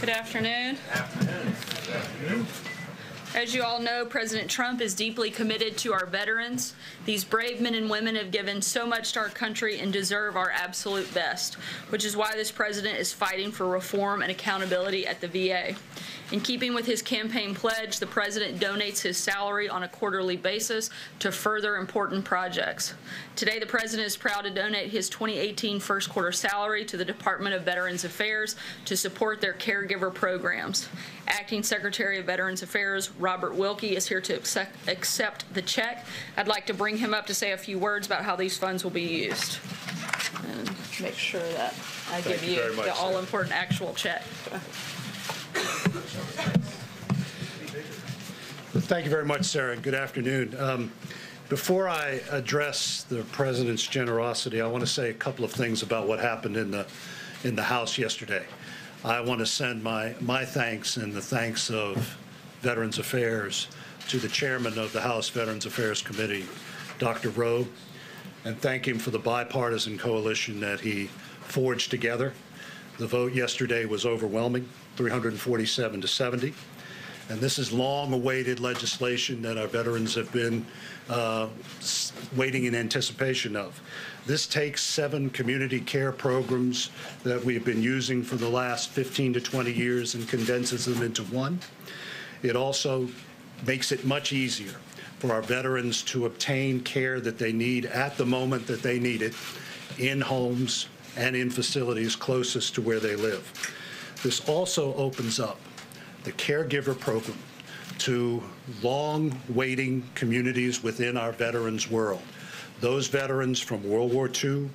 Good afternoon. As you all know, President Trump is deeply committed to our veterans. These brave men and women have given so much to our country and deserve our absolute best, which is why this president is fighting for reform and accountability at the VA. In keeping with his campaign pledge, the president donates his salary on a quarterly basis to further important projects. Today, the president is proud to donate his 2018 first quarter salary to the Department of Veterans Affairs to support their caregiver programs. Acting Secretary of Veterans Affairs Robert Wilkie is here to accept the check. I'd like to bring him up to say a few words about how these funds will be used. And make sure that I give you the all-important actual check. Thank you very much, Sarah, and good afternoon. Before I address the President's generosity, I want to say a couple of things about what happened in the House yesterday. I want to send my thanks and the thanks of Veterans Affairs to the Chairman of the House Veterans Affairs Committee, Dr. Rowe, and thank him for the bipartisan coalition that he forged together. The vote yesterday was overwhelming, 347 to 70. And this is long-awaited legislation that our veterans have been waiting in anticipation of. This takes 7 community care programs that we've been using for the last 15 to 20 years and condenses them into one. It also makes it much easier for our veterans to obtain care that they need at the moment that they need it in homes and in facilities closest to where they live. This also opens up the caregiver program to long-waiting communities within our veterans' world. Those veterans from World War II,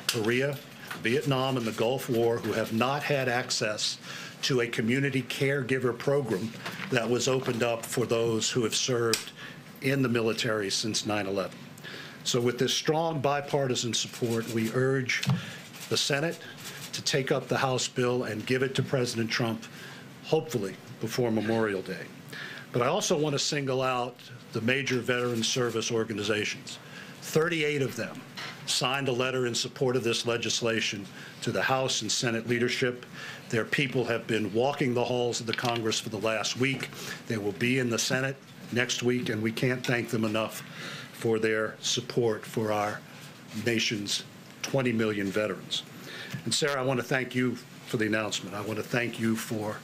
Korea, Vietnam, and the Gulf War who have not had access to a community caregiver program that was opened up for those who have served in the military since 9/11. So with this strong bipartisan support, we urge the Senate to take up the House bill and give it to President Trump, hopefully before Memorial Day. But I also want to single out the major veteran service organizations. 38 of them signed a letter in support of this legislation to the House and Senate leadership. Their people have been walking the halls of the Congress for the last week. They will be in the Senate next week, and we can't thank them enough for their support for our nation's 20 million veterans. And Sarah, I want to thank you for the announcement. I want to thank you for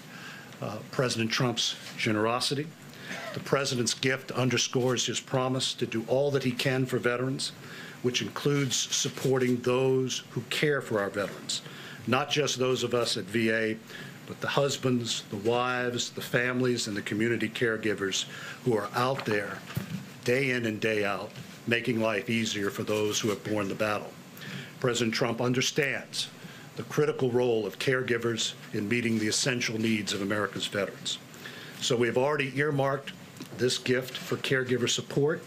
President Trump's generosity. The President's gift underscores his promise to do all that he can for veterans, which includes supporting those who care for our veterans, not just those of us at VA, but the husbands, the wives, the families, and the community caregivers who are out there day in and day out, making life easier for those who have borne the battle. President Trump understands the critical role of caregivers in meeting the essential needs of America's veterans. So we have already earmarked this gift for caregiver support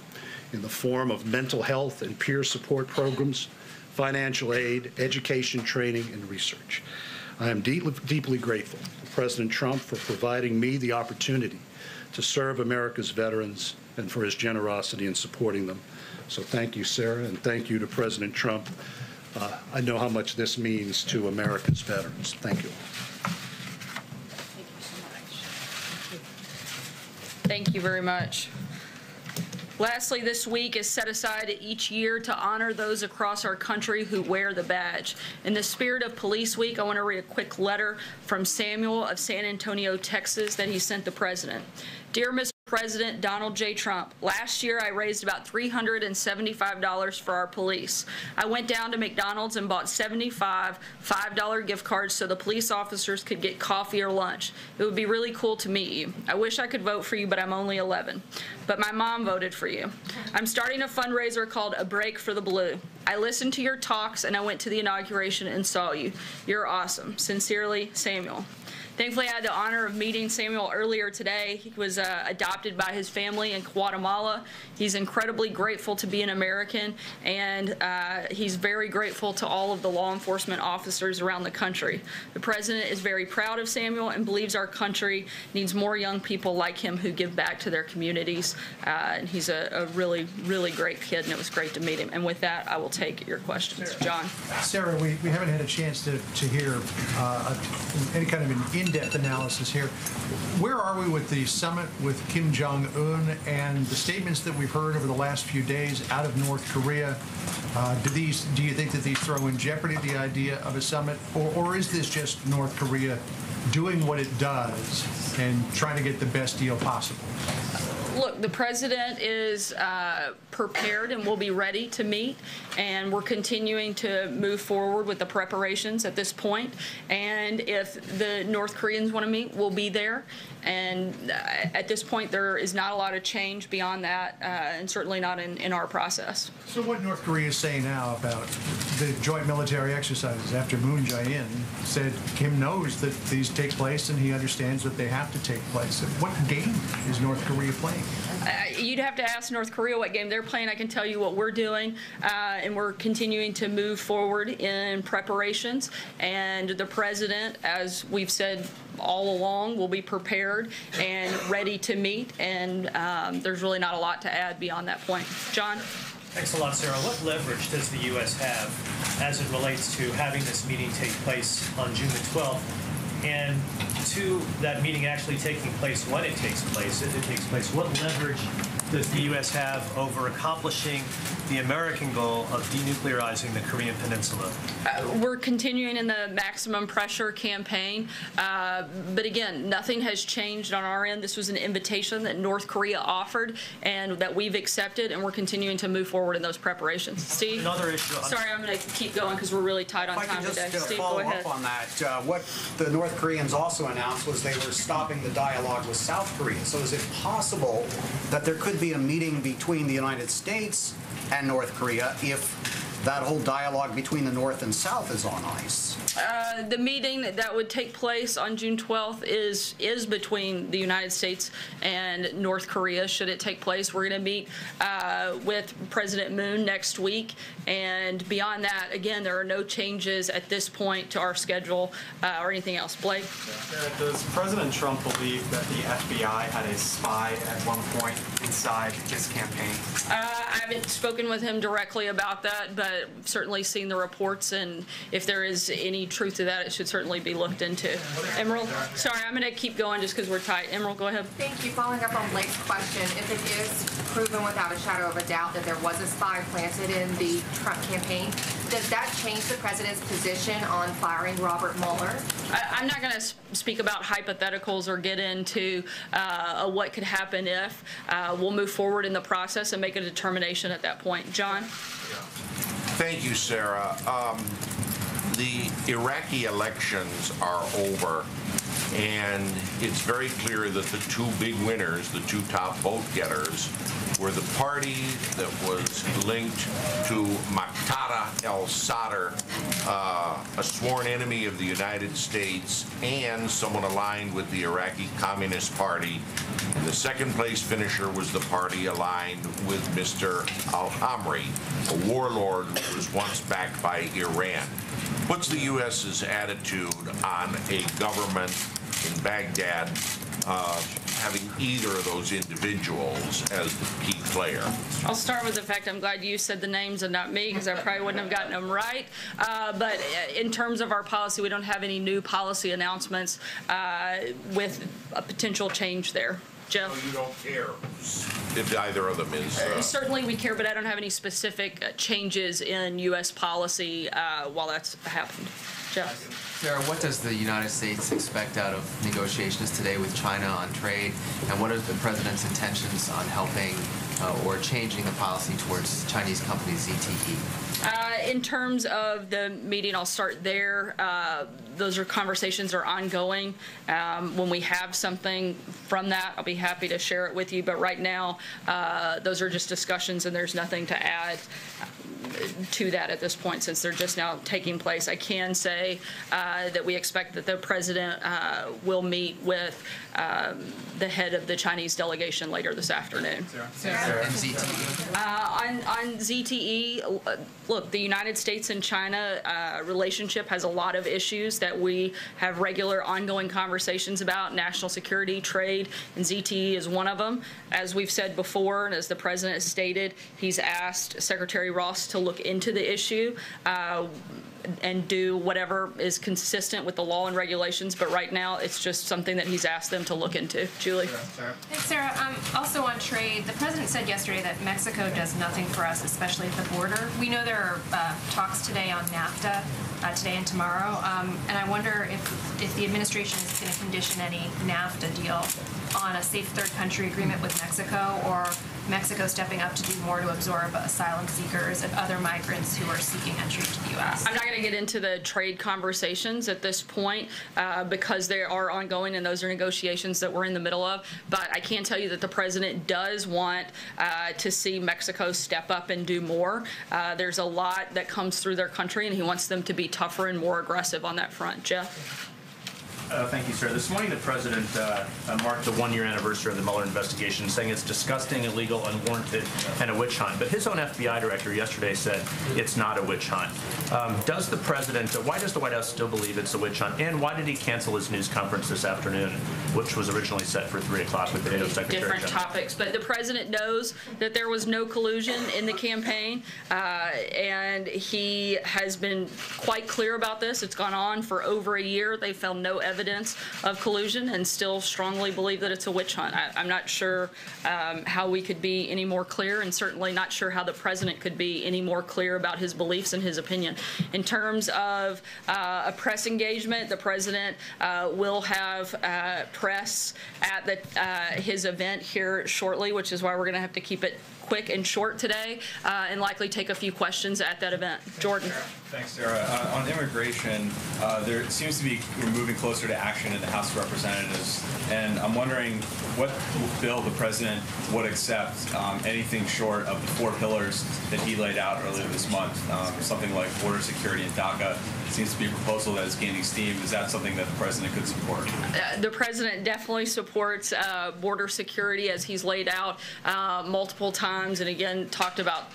in the form of mental health and peer support programs, financial aid, education, training, and research. I am deeply grateful to President Trump for providing me the opportunity to serve America's veterans and for his generosity in supporting them. So thank you, Sarah, and thank you to President Trump. I know how much this means to America's veterans. Thank you. Thank you so much. Thank you very much. Lastly, this week is set aside each year to honor those across our country who wear the badge. In the spirit of Police Week, I want to read a quick letter from Samuel of San Antonio, Texas, that he sent the President. Dear Mr. President Donald J. Trump, last year I raised about $375 for our police. I went down to McDonald's and bought 75 $5 gift cards so the police officers could get coffee or lunch. It would be really cool to meet you. I wish I could vote for you, but I'm only 11. But my mom voted for you. I'm starting a fundraiser called A Break for the Blue. I listened to your talks and I went to the inauguration and saw you. You're awesome. Sincerely, Samuel. Thankfully, I had the honor of meeting Samuel earlier today. He was adopted by his family in Guatemala. He's incredibly grateful to be an American, and he's very grateful to all of the law enforcement officers around the country. The President is very proud of Samuel and believes our country needs more young people like him who give back to their communities. And he's a really, really great kid, and it was great to meet him. And with that, I will take your questions. John. Sarah, we haven't had a chance to hear any kind of an in-depth analysis here. Where are we with the summit with Kim Jong-un and the statements that we've heard over the last few days out of North Korea? Do you think that these throw in jeopardy the idea of a summit, or is this just North Korea doing what it does and trying to get the best deal possible? Look, the president is prepared and will be ready to meet, and we're continuing to move forward with the preparations at this point. And if the North Koreans want to meet, we'll be there. And at this point, there is not a lot of change beyond that, and certainly not in our process. So what North Korea is saying now about the joint military exercises after Moon Jae-in said Kim knows that these take place and he understands that they have to take place. What game is North Korea playing? You'd have to ask North Korea what game they're playing. I can tell you what we're doing, and we're continuing to move forward in preparations. And the president, as we've said all along, will be prepared and ready to meet. And there's really not a lot to add beyond that point. John? Thanks a lot, Sarah. What leverage does the U.S. have as it relates to having this meeting take place on June the 12th? And to that meeting actually taking place when it takes place, if it takes place, what leverage does the U.S. have over accomplishing the American goal of denuclearizing the Korean Peninsula? We're continuing in the maximum pressure campaign, but again, nothing has changed on our end. This was an invitation that North Korea offered and that we've accepted, and we're continuing to move forward in those preparations. Steve? Another issue. Sorry, I'm going to keep going because we're really tight on time today. If I could just Steve, follow go ahead. up on that, what the North Koreans also announced was they were stopping the dialogue with South Korea. So is it possible that there could be a meeting between the United States and North Korea if that whole dialogue between the North and South is on ice? The meeting that would take place on June 12th is between the United States and North Korea, should it take place. We're going to meet with President Moon next week. And beyond that, again, there are no changes at this point to our schedule or anything else. Blake? Does President Trump believe that the FBI had a spy at one point inside his campaign? I haven't spoken with him directly about that, but certainly seen the reports, and if there is any truth to that, it should certainly be looked into. Emerald? Sorry, I'm going to keep going just because we're tight. Emerald, go ahead. Thank you. Following up on Blake's question, if it is proven without a shadow of a doubt that there was a spy planted in the Trump campaign, does that change the president's position on firing Robert Mueller? I'm not going to speak about hypotheticals or get into what could happen if. We'll move forward in the process and make a determination at that point. John? Thank you, Sarah. The Iraqi elections are over, and it's very clear that the two big winners, the two top vote getters, were the party that was linked to Muqtada al-Sadr, a sworn enemy of the United States, and someone aligned with the Iraqi Communist Party. And the second place finisher was the party aligned with Mr. al-Hamri, a warlord who was once backed by Iran. What's the U.S.'s attitude on a government in Baghdad having either of those individuals as the key player? I'll start with the fact I'm glad you said the names and not me, because I probably wouldn't have gotten them right. But in terms of our policy, we don't have any new policy announcements with a potential change there. Jeff? So you don't care if either of them is? Certainly we care, but I don't have any specific changes in U.S. policy while that's happened. Jeff? Sarah, what does the United States expect out of negotiations today with China on trade, and what are the president's intentions on helping or changing the policy towards Chinese company ZTE? In terms of the meeting, I'll start there. Those conversations are ongoing. When we have something from that, I'll be happy to share it with you. But right now, those are just discussions, and there's nothing to add to that at this point, since they're just now taking place. I can say that we expect that the president will meet with the head of the Chinese delegation later this afternoon. Sarah. And ZTE? On ZTE, look, the United States and China relationship has a lot of issues that we have regular ongoing conversations about: national security, trade, and ZTE is one of them. As we've said before, and as the president has stated, he's asked Secretary Ross to to look into the issue and do whatever is consistent with the law and regulations, but right now it's just something that he's asked them to look into. Julie? Hey, Sarah, also on trade, the president said yesterday that Mexico does nothing for us, especially at the border. We know there are talks today on NAFTA, today and tomorrow, and I wonder if the administration is going to condition any NAFTA deal on a safe third country agreement with Mexico, or Mexico stepping up to do more to absorb asylum seekers and other migrants who are seeking entry to the U.S. I'm not going to get into the trade conversations at this point because they are ongoing and those are negotiations that we're in the middle of. But I can tell you that the president does want to see Mexico step up and do more. There's a lot that comes through their country, and he wants them to be tougher and more aggressive on that front. Jeff? Thank you, sir. This morning, the president marked the one-year anniversary of the Mueller investigation, saying it's disgusting, illegal, unwarranted, and a witch hunt. But his own FBI director yesterday said it's not a witch hunt. Why does the White House still believe it's a witch hunt? And why did he cancel his news conference this afternoon, which was originally set for 3 o'clock with the NATO Secretary General? Different topics, but the president knows that there was no collusion in the campaign, and he has been quite clear about this. It's gone on for over a year. They found no evidence of collusion and still strongly believe that it's a witch hunt. I'm not sure how we could be any more clear, and certainly not sure how the president could be any more clear about his beliefs and his opinion. In terms of a press engagement, the president will have press at his event here shortly, which is why we're going to have to keep it quick and short today, and likely take a few questions at that event. Jordan. Thanks, Sarah. On immigration, there seems to be we're moving closer to action in the House of Representatives, and I'm wondering what bill the president would accept, anything short of the 4 pillars that he laid out earlier this month, something like border security and DACA. Seems to be a proposal that is gaining steam. Is that something that the president could support? The president definitely supports border security, as he's laid out multiple times, and again talked about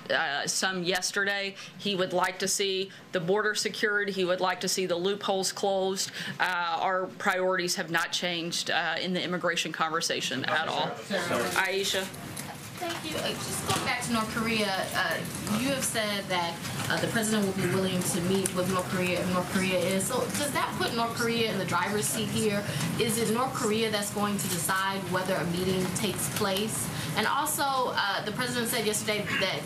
some yesterday. He would like to see the border secured. He would like to see the loopholes closed. Our priorities have not changed in the immigration conversation at all. Aisha. Thank you. Just going back to North Korea, you have said that the president will be willing to meet with North Korea if North Korea is. So does that put North Korea in the driver's seat here? Is it North Korea that's going to decide whether a meeting takes place? And also, the president said yesterday that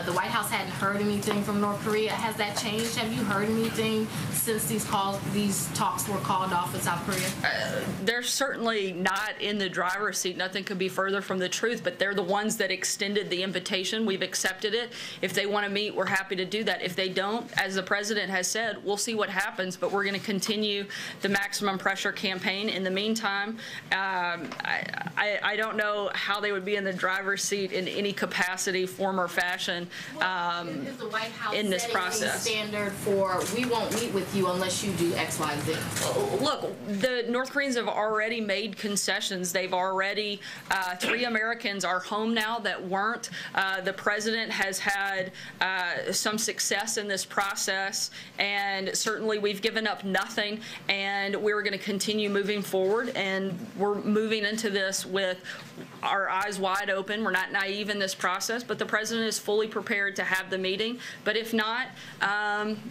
the White House hadn't heard anything from North Korea. Has that changed? Have you heard anything since these talks were called off with South Korea? They're certainly not in the driver's seat. Nothing could be further from the truth, but they're the ones that extended the invitation. We've accepted it. If they want to meet, we're happy to do that. If they don't, as the president has said, we'll see what happens, but we're going to continue the maximum pressure campaign. In the meantime, I don't know how they would be in the driver's seat in any capacity, form, or fashion is the White House in this setting process. A standard for we won't meet with you unless you do X, Y, Z? Look, the North Koreans have already made concessions. They've already, 3 Americans are home now that weren't. The president has had some success in this process, and certainly we've given up nothing, and we're going to continue moving forward, and we're moving into this with our eyes wide open. We're not naive in this process, but the president is fully prepared to have the meeting. But if not,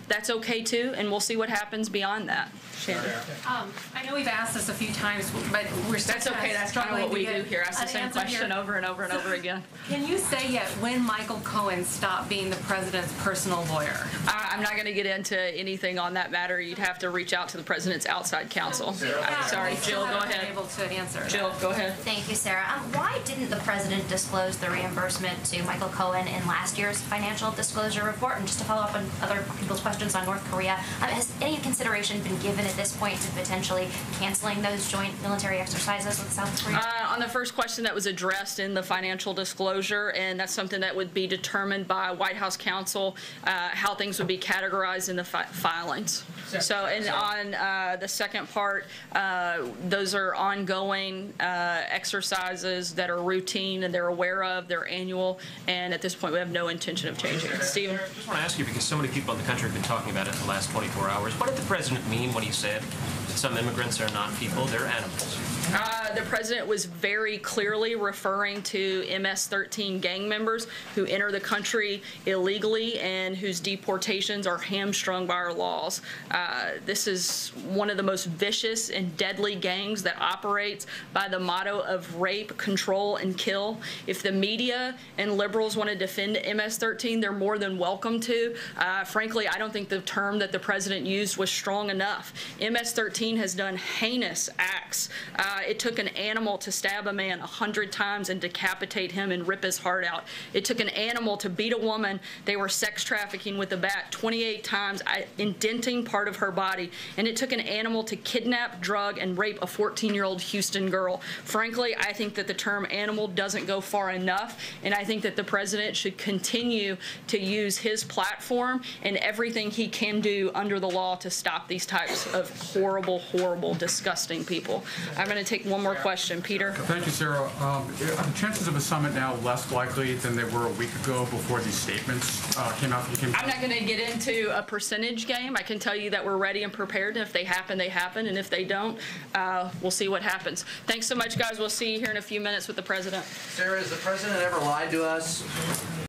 that's okay too, and we'll see what happens beyond that. Shannon. I know we've asked this a few times, but we're still That's okay. That's kind of what we do here. Ask the same question over and over and over again. Can you say yet when Michael Cohen stopped being the president's personal lawyer? I'm not going to get into anything on that matter. You'd have to reach out to the president's outside counsel. Sorry, Jill, go ahead. Able to answer. Jill, go ahead. Thank you, Sarah. Why didn't the president disclose the reimbursement to Michael Cohen in last year's financial disclosure report? And just to follow up on other people's questions on North Korea, has any consideration been given at this point to potentially canceling those joint military exercises with South Korea? On the first question, that was addressed in the financial disclosure, and that's something that would be determined by White House counsel, how things would be categorized in the filings. So, and on the second part, those are ongoing exercises that are routine and they're aware of, they're annual, and at this point we have no intention of changing it. Stephen? I just want to ask you, because so many people in the country have been talking about it in the last 24 hours, what did the president mean when he said that some immigrants are not people, they're animals? The president was very clearly referring to MS-13 gang members who enter the country illegally and whose deportations are hamstrung by our laws. This is one of the most vicious and deadly gangs that operates by the motto of rape, control, and kill. If the media and liberals want to defend MS-13, they're more than welcome to. Frankly, I don't think the term that the president used was strong enough. MS-13 has done heinous acts. It took an animal to stab a man 100 times and decapitate him and rip his heart out. It took an animal to beat a woman they were sex trafficking with a bat 28 times, indenting part of her body. And it took an animal to kidnap, drug, and rape a 14-year-old Houston girl. Frankly, I think that the term animal doesn't go far enough, and I think that the president should continue to use his platform and everything he can do under the law to stop these types of horrible, horrible, disgusting people. I'm going to take one more question. Peter? Thank you, Sarah. Are the chances of a summit now less likely than they were a week ago before these statements came out from Kim? I'm not going to get into a percentage game. I can tell you that we're ready and prepared, and if they happen, they happen, and if they don't, we'll see what happens. Thanks so much, guys. We'll see you here in a few minutes with the president. Sarah, has the president ever lied to us?